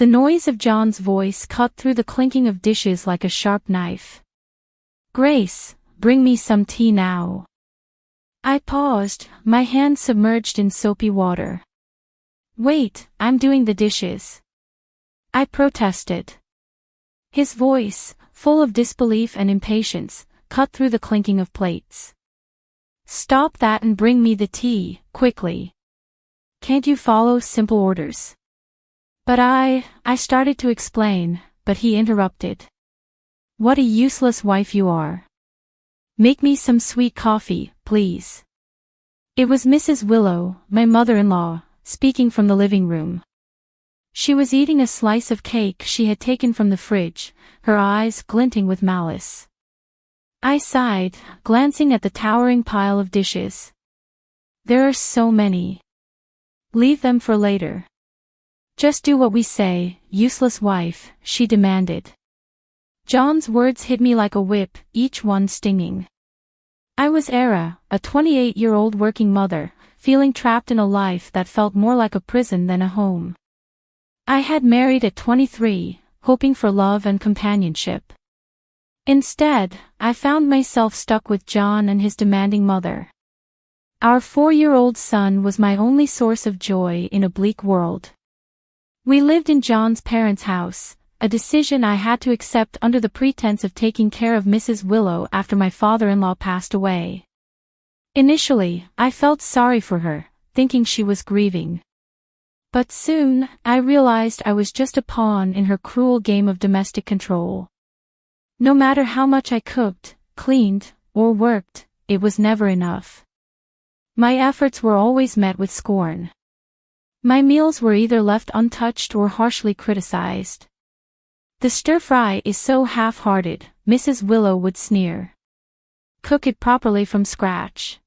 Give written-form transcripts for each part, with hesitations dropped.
The noise of John's voice cut through the clinking of dishes like a sharp knife. "Grace, bring me some tea now." I paused, my hands submerged in soapy water. "Wait, I'm doing the dishes," I protested. His voice, full of disbelief and impatience, cut through the clinking of plates. "Stop that and bring me the tea, quickly. Can't you follow simple orders?" But I started to explain, but he interrupted. "What a useless wife you are. Make me some sweet coffee, please." It was Mrs. Willow, my mother-in-law, speaking from the living room. She was eating a slice of cake she had taken from the fridge, her eyes glinting with malice. I sighed, glancing at the towering pile of dishes. "There are so many. Leave them for later. Just do what we say, useless wife," she demanded. John's words hit me like a whip, each one stinging. I was Era, a 28-year-old working mother, feeling trapped in a life that felt more like a prison than a home. I had married at 23, hoping for love and companionship. Instead, I found myself stuck with John and his demanding mother. Our 4-year-old son was my only source of joy in a bleak world. We lived in John's parents' house, a decision I had to accept under the pretense of taking care of Mrs. Willow after my father-in-law passed away. Initially, I felt sorry for her, thinking she was grieving. But soon, I realized I was just a pawn in her cruel game of domestic control. No matter how much I cooked, cleaned, or worked, it was never enough. My efforts were always met with scorn. My meals were either left untouched or harshly criticized. "The stir-fry is so half-hearted," Mrs. Willow would sneer. "Cook it properly from scratch."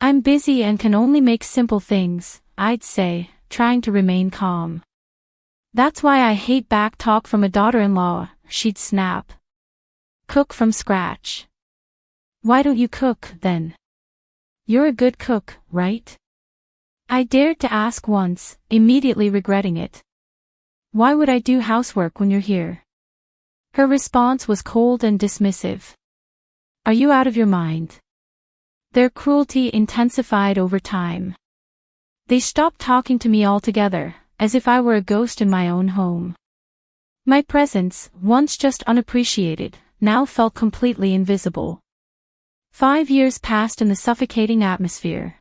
"I'm busy and can only make simple things," I'd say, trying to remain calm. "That's why I hate back talk from a daughter-in-law," she'd snap. "Cook from scratch. Why don't you cook, then? You're a good cook, right?" I dared to ask once, immediately regretting it. "Why would I do housework when you're here?" Her response was cold and dismissive. "Are you out of your mind?" Their cruelty intensified over time. They stopped talking to me altogether, as if I were a ghost in my own home. My presence, once just unappreciated, now felt completely invisible. 5 years passed in the suffocating atmosphere.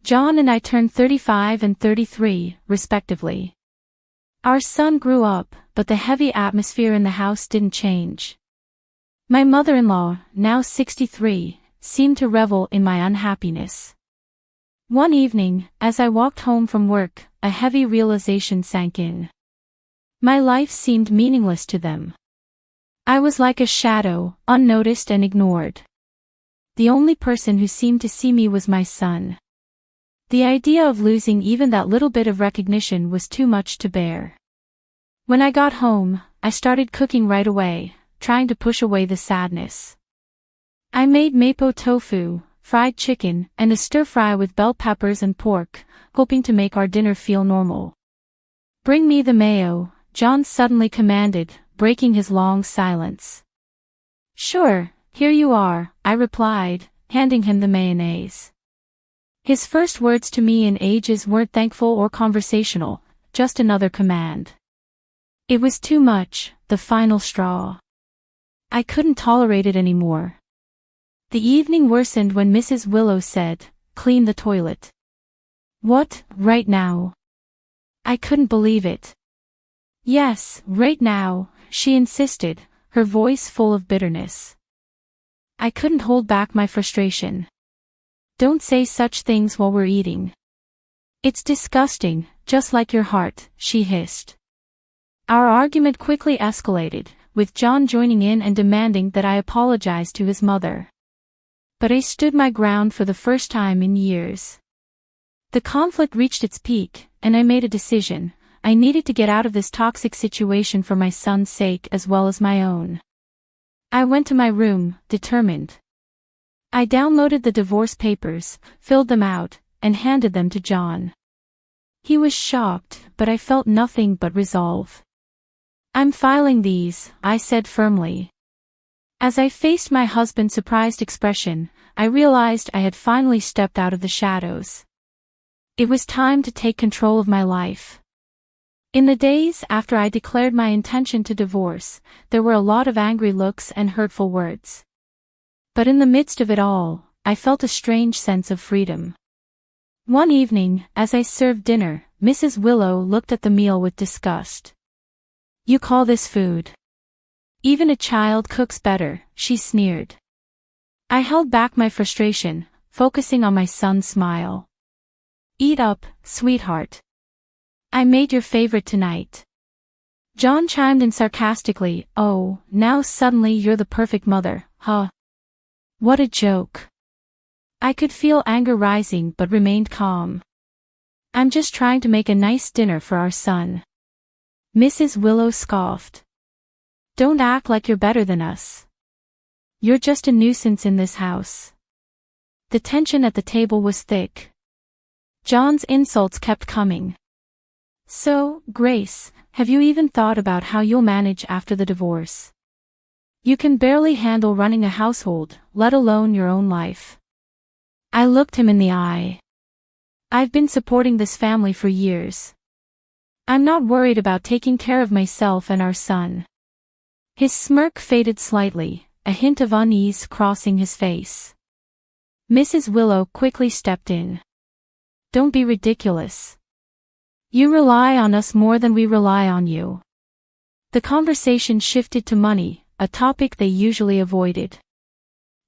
John and I turned 35 and 33, respectively. Our son grew up, but the heavy atmosphere in the house didn't change. My mother-in-law, now 63, seemed to revel in my unhappiness. One evening, as I walked home from work, a heavy realization sank in. My life seemed meaningless to them. I was like a shadow, unnoticed and ignored. The only person who seemed to see me was my son. The idea of losing even that little bit of recognition was too much to bear. When I got home, I started cooking right away, trying to push away the sadness. I made mapo tofu, fried chicken, and a stir-fry with bell peppers and pork, hoping to make our dinner feel normal. "Bring me the mayo," John suddenly commanded, breaking his long silence. "Sure, here you are," I replied, handing him the mayonnaise. His first words to me in ages weren't thankful or conversational, just another command. It was too much, the final straw. I couldn't tolerate it anymore. The evening worsened when Mrs. Willow said, "Clean the toilet." "What, right now?" I couldn't believe it. "Yes, right now," she insisted, her voice full of bitterness. I couldn't hold back my frustration. "Don't say such things while we're eating. It's disgusting, just like your heart," she hissed. Our argument quickly escalated, with John joining in and demanding that I apologize to his mother. But I stood my ground for the first time in years. The conflict reached its peak, and I made a decision. I needed to get out of this toxic situation for my son's sake as well as my own. I went to my room, determined. I downloaded the divorce papers, filled them out, and handed them to John. He was shocked, but I felt nothing but resolve. I'm filing these, I said firmly. As I faced my husband's surprised expression, I realized I had finally stepped out of the shadows. It was time to take control of my life. In the days after I declared my intention to divorce, there were a lot of angry looks and hurtful words. But in the midst of it all, I felt a strange sense of freedom. One evening, as I served dinner, Mrs. Willow looked at the meal with disgust. "You call this food? Even a child cooks better," she sneered. I held back my frustration, focusing on my son's smile. "Eat up, sweetheart. I made your favorite tonight." John chimed in sarcastically, "Oh, now suddenly you're the perfect mother, huh? What a joke." I could feel anger rising but remained calm. "I'm just trying to make a nice dinner for our son." Mrs. Willow scoffed. "Don't act like you're better than us. You're just a nuisance in this house." The tension at the table was thick. John's insults kept coming. "So, Grace, have you even thought about how you'll manage after the divorce? You can barely handle running a household, let alone your own life." I looked him in the eye. "I've been supporting this family for years. I'm not worried about taking care of myself and our son." His smirk faded slightly, a hint of unease crossing his face. Mrs. Willow quickly stepped in. "Don't be ridiculous. You rely on us more than we rely on you." The conversation shifted to money, a topic they usually avoided.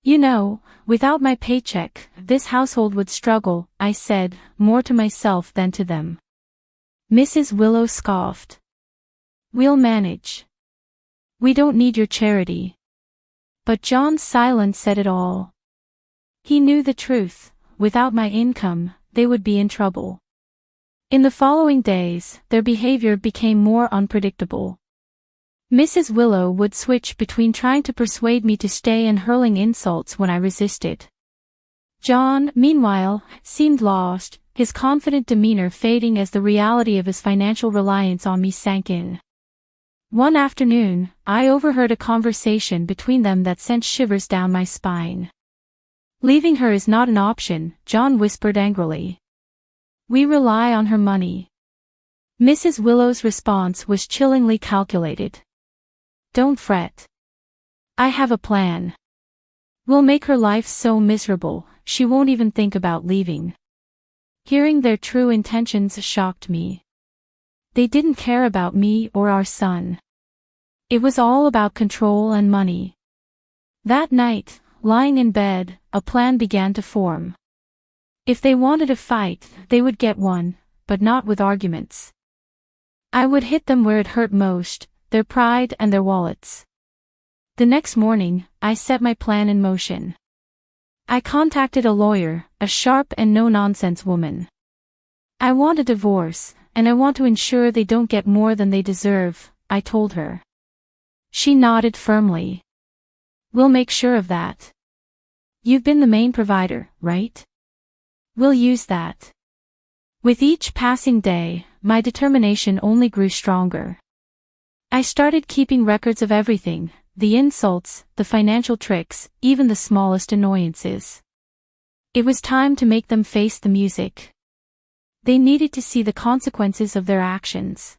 "You know, without my paycheck, this household would struggle," I said, more to myself than to them. Mrs. Willow scoffed. "We'll manage. We don't need your charity." But John's silence said it all. He knew the truth: without my income, they would be in trouble. In the following days, their behavior became more unpredictable. Mrs. Willow would switch between trying to persuade me to stay and hurling insults when I resisted. John, meanwhile, seemed lost, his confident demeanor fading as the reality of his financial reliance on me sank in. One afternoon, I overheard a conversation between them that sent shivers down my spine. "Leaving her is not an option," John whispered angrily. "We rely on her money." Mrs. Willow's response was chillingly calculated. "Don't fret. I have a plan. We'll make her life so miserable, she won't even think about leaving." Hearing their true intentions shocked me. They didn't care about me or our son. It was all about control and money. That night, lying in bed, a plan began to form. If they wanted a fight, they would get one, but not with arguments. I would hit them where it hurt most, their pride and their wallets. The next morning, I set my plan in motion. I contacted a lawyer, a sharp and no-nonsense woman. "I want a divorce, and I want to ensure they don't get more than they deserve," I told her. She nodded firmly. "We'll make sure of that. You've been the main provider, right? We'll use that." With each passing day, my determination only grew stronger. I started keeping records of everything: the insults, the financial tricks, even the smallest annoyances. It was time to make them face the music. They needed to see the consequences of their actions.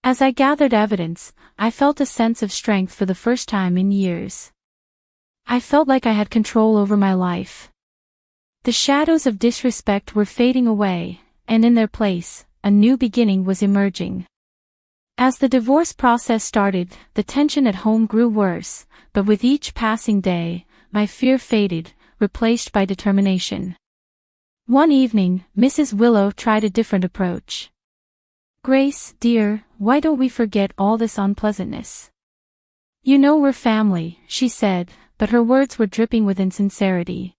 As I gathered evidence, I felt a sense of strength for the first time in years. I felt like I had control over my life. The shadows of disrespect were fading away, and in their place, a new beginning was emerging. As the divorce process started, the tension at home grew worse, but with each passing day, my fear faded, replaced by determination. One evening, Mrs. Willow tried a different approach. "Grace, dear, why don't we forget all this unpleasantness? You know we're family," she said, but her words were dripping with insincerity.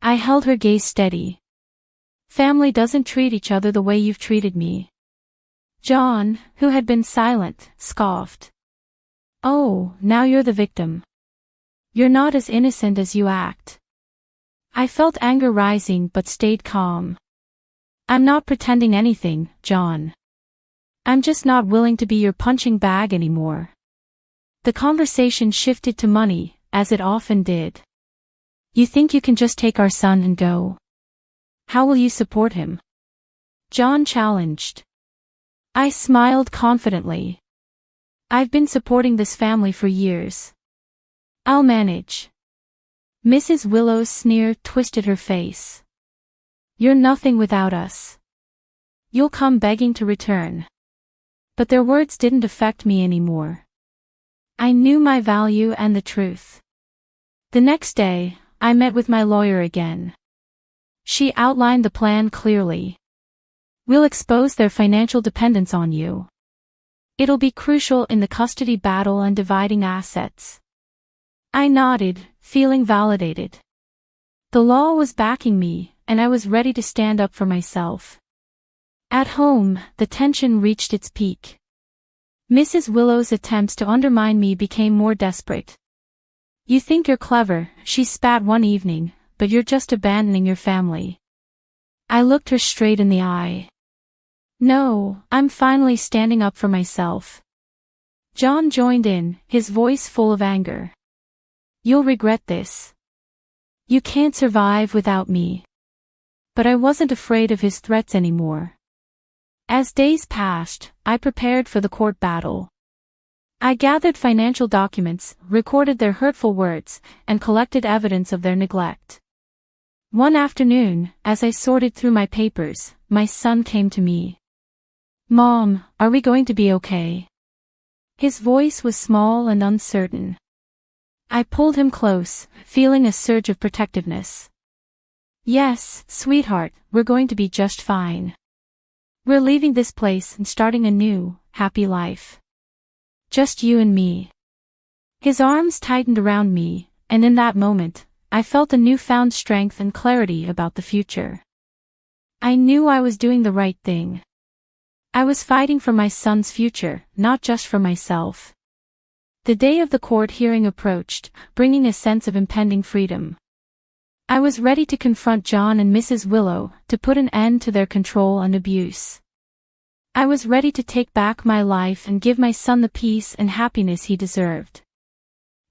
I held her gaze steady. "Family doesn't treat each other the way you've treated me." John, who had been silent, scoffed. "Oh, now you're the victim. You're not as innocent as you act." I felt anger rising but stayed calm. I'm not pretending anything, John. I'm just not willing to be your punching bag anymore. The conversation shifted to money, as it often did. You think you can just take our son and go? How will you support him? John challenged. I smiled confidently. I've been supporting this family for years. I'll manage. Mrs. Willow's sneer twisted her face. You're nothing without us. You'll come begging to return. But their words didn't affect me anymore. I knew my value and the truth. The next day, I met with my lawyer again. She outlined the plan clearly. We'll expose their financial dependence on you. It'll be crucial in the custody battle and dividing assets. I nodded, feeling validated. The law was backing me, and I was ready to stand up for myself. At home, the tension reached its peak. Mrs. Willow's attempts to undermine me became more desperate. You think you're clever, she spat one evening, but you're just abandoning your family. I looked her straight in the eye. No, I'm finally standing up for myself. John joined in, his voice full of anger. You'll regret this. You can't survive without me. But I wasn't afraid of his threats anymore. As days passed, I prepared for the court battle. I gathered financial documents, recorded their hurtful words, and collected evidence of their neglect. One afternoon, as I sorted through my papers, my son came to me. Mom, are we going to be okay? His voice was small and uncertain. I pulled him close, feeling a surge of protectiveness. Yes, sweetheart, we're going to be just fine. We're leaving this place and starting a new, happy life. Just you and me. His arms tightened around me, and in that moment, I felt a newfound strength and clarity about the future. I knew I was doing the right thing. I was fighting for my son's future, not just for myself. The day of the court hearing approached, bringing a sense of impending freedom. I was ready to confront John and Mrs. Willow, to put an end to their control and abuse. I was ready to take back my life and give my son the peace and happiness he deserved.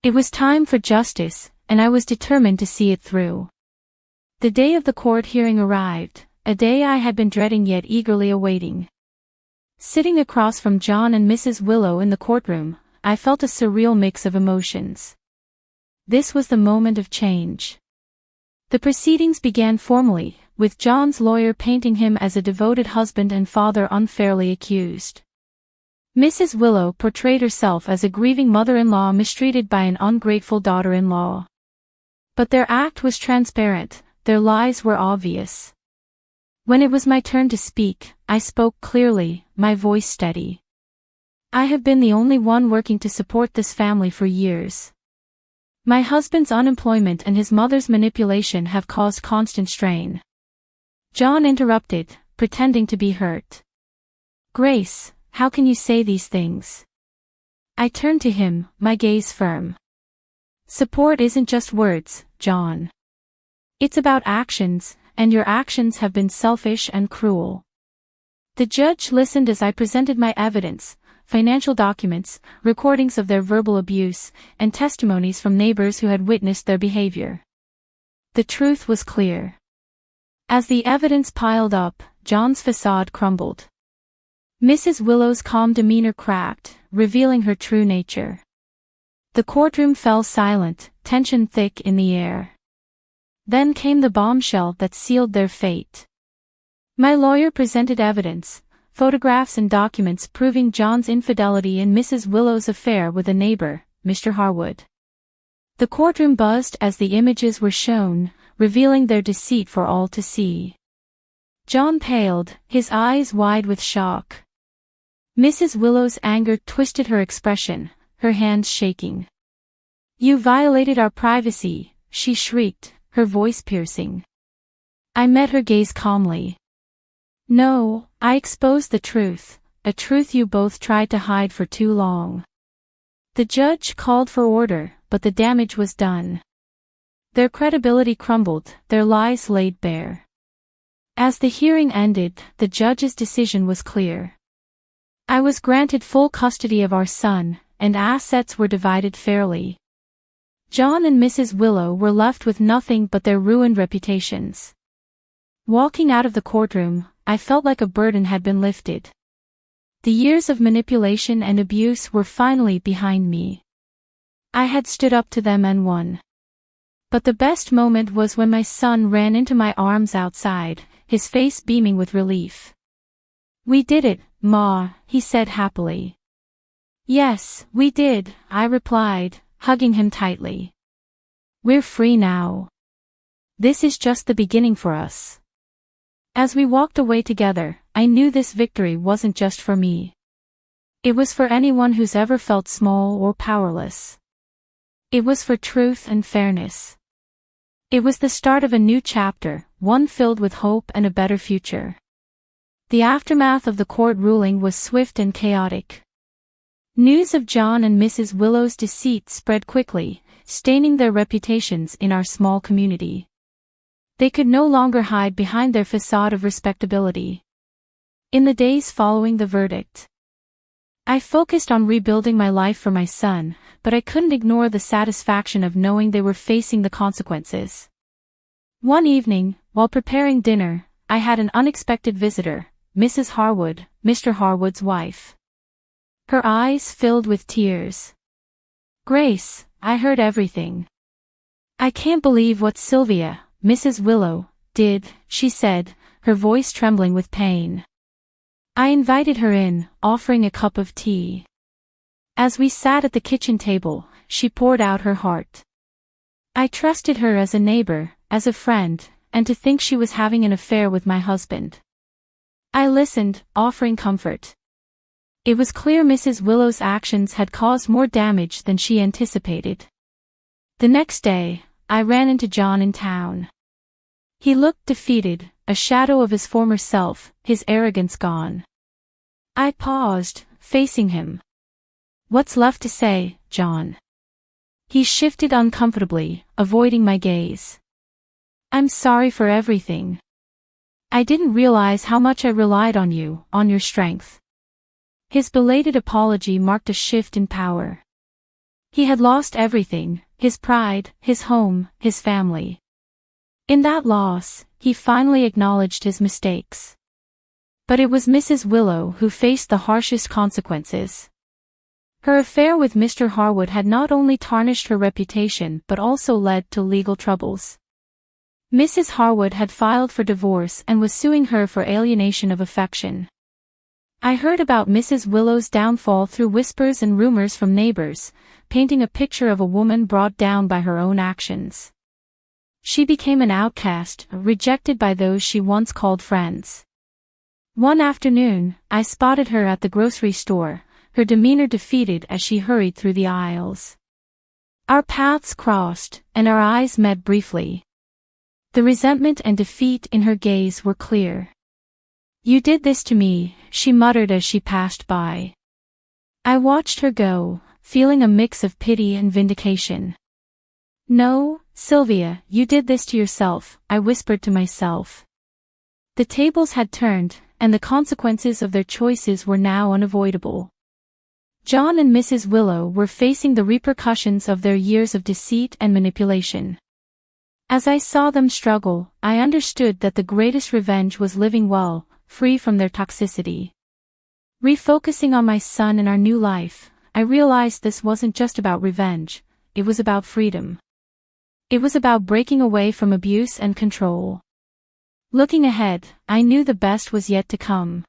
It was time for justice, and I was determined to see it through. The day of the court hearing arrived, a day I had been dreading yet eagerly awaiting. Sitting across from John and Mrs. Willow in the courtroom, I felt a surreal mix of emotions. This was the moment of change. The proceedings began formally, with John's lawyer painting him as a devoted husband and father unfairly accused. Mrs. Willow portrayed herself as a grieving mother-in-law mistreated by an ungrateful daughter-in-law. But their act was transparent, their lies were obvious. When it was my turn to speak, I spoke clearly, my voice steady. I have been the only one working to support this family for years. My husband's unemployment and his mother's manipulation have caused constant strain. John interrupted, pretending to be hurt. Grace, how can you say these things? I turned to him, my gaze firm. Support isn't just words, John. It's about actions, and your actions have been selfish and cruel. The judge listened as I presented my evidence, financial documents, recordings of their verbal abuse, and testimonies from neighbors who had witnessed their behavior. The truth was clear. As the evidence piled up, John's facade crumbled. Mrs. Willow's calm demeanor cracked, revealing her true nature. The courtroom fell silent, tension thick in the air. Then came the bombshell that sealed their fate. My lawyer presented evidence, photographs and documents proving John's infidelity in Mrs. Willow's affair with a neighbor, Mr. Harwood. The courtroom buzzed as the images were shown, revealing their deceit for all to see. John paled, his eyes wide with shock. Mrs. Willow's anger twisted her expression, her hands shaking. You violated our privacy, she shrieked, her voice piercing. I met her gaze calmly. No, I exposed the truth, a truth you both tried to hide for too long. The judge called for order, but the damage was done. Their credibility crumbled, their lies laid bare. As the hearing ended, the judge's decision was clear. I was granted full custody of our son, and assets were divided fairly. John and Mrs. Willow were left with nothing but their ruined reputations. Walking out of the courtroom, I felt like a burden had been lifted. The years of manipulation and abuse were finally behind me. I had stood up to them and won. But the best moment was when my son ran into my arms outside, his face beaming with relief. "We did it, Ma," he said happily. "Yes, we did," I replied, hugging him tightly. "We're free now. This is just the beginning for us." As we walked away together, I knew this victory wasn't just for me. It was for anyone who's ever felt small or powerless. It was for truth and fairness. It was the start of a new chapter, one filled with hope and a better future. The aftermath of the court ruling was swift and chaotic. News of John and Mrs. Willow's deceit spread quickly, staining their reputations in our small community. They could no longer hide behind their facade of respectability. In the days following the verdict, I focused on rebuilding my life for my son, but I couldn't ignore the satisfaction of knowing they were facing the consequences. One evening, while preparing dinner, I had an unexpected visitor, Mrs. Harwood, Mr. Harwood's wife. Her eyes filled with tears. "Grace, I heard everything. I can't believe what Sylvia, Mrs. Willow, did," she said, her voice trembling with pain. I invited her in, offering a cup of tea. As we sat at the kitchen table, she poured out her heart. I trusted her as a neighbor, as a friend, and to think she was having an affair with my husband. I listened, offering comfort. It was clear Mrs. Willow's actions had caused more damage than she anticipated. The next day, I ran into John in town. He looked defeated, a shadow of his former self, his arrogance gone. I paused, facing him. "What's left to say, John?" He shifted uncomfortably, avoiding my gaze. "I'm sorry for everything. I didn't realize how much I relied on you, on your strength." His belated apology marked a shift in power. He had lost everything, his pride, his home, his family. In that loss, he finally acknowledged his mistakes. But it was Mrs. Willow who faced the harshest consequences. Her affair with Mr. Harwood had not only tarnished her reputation but also led to legal troubles. Mrs. Harwood had filed for divorce and was suing her for alienation of affection. I heard about Mrs. Willow's downfall through whispers and rumors from neighbors, painting a picture of a woman brought down by her own actions. She became an outcast, rejected by those she once called friends. One afternoon, I spotted her at the grocery store, her demeanor defeated as she hurried through the aisles. Our paths crossed, and our eyes met briefly. The resentment and defeat in her gaze were clear. "You did this to me," she muttered as she passed by. I watched her go, feeling a mix of pity and vindication. "No, Sylvia, you did this to yourself," I whispered to myself. The tables had turned, and the consequences of their choices were now unavoidable. John and Mrs. Willow were facing the repercussions of their years of deceit and manipulation. As I saw them struggle, I understood that the greatest revenge was living well, free from their toxicity. Refocusing on my son and our new life, I realized this wasn't just about revenge, it was about freedom. It was about breaking away from abuse and control. Looking ahead, I knew the best was yet to come.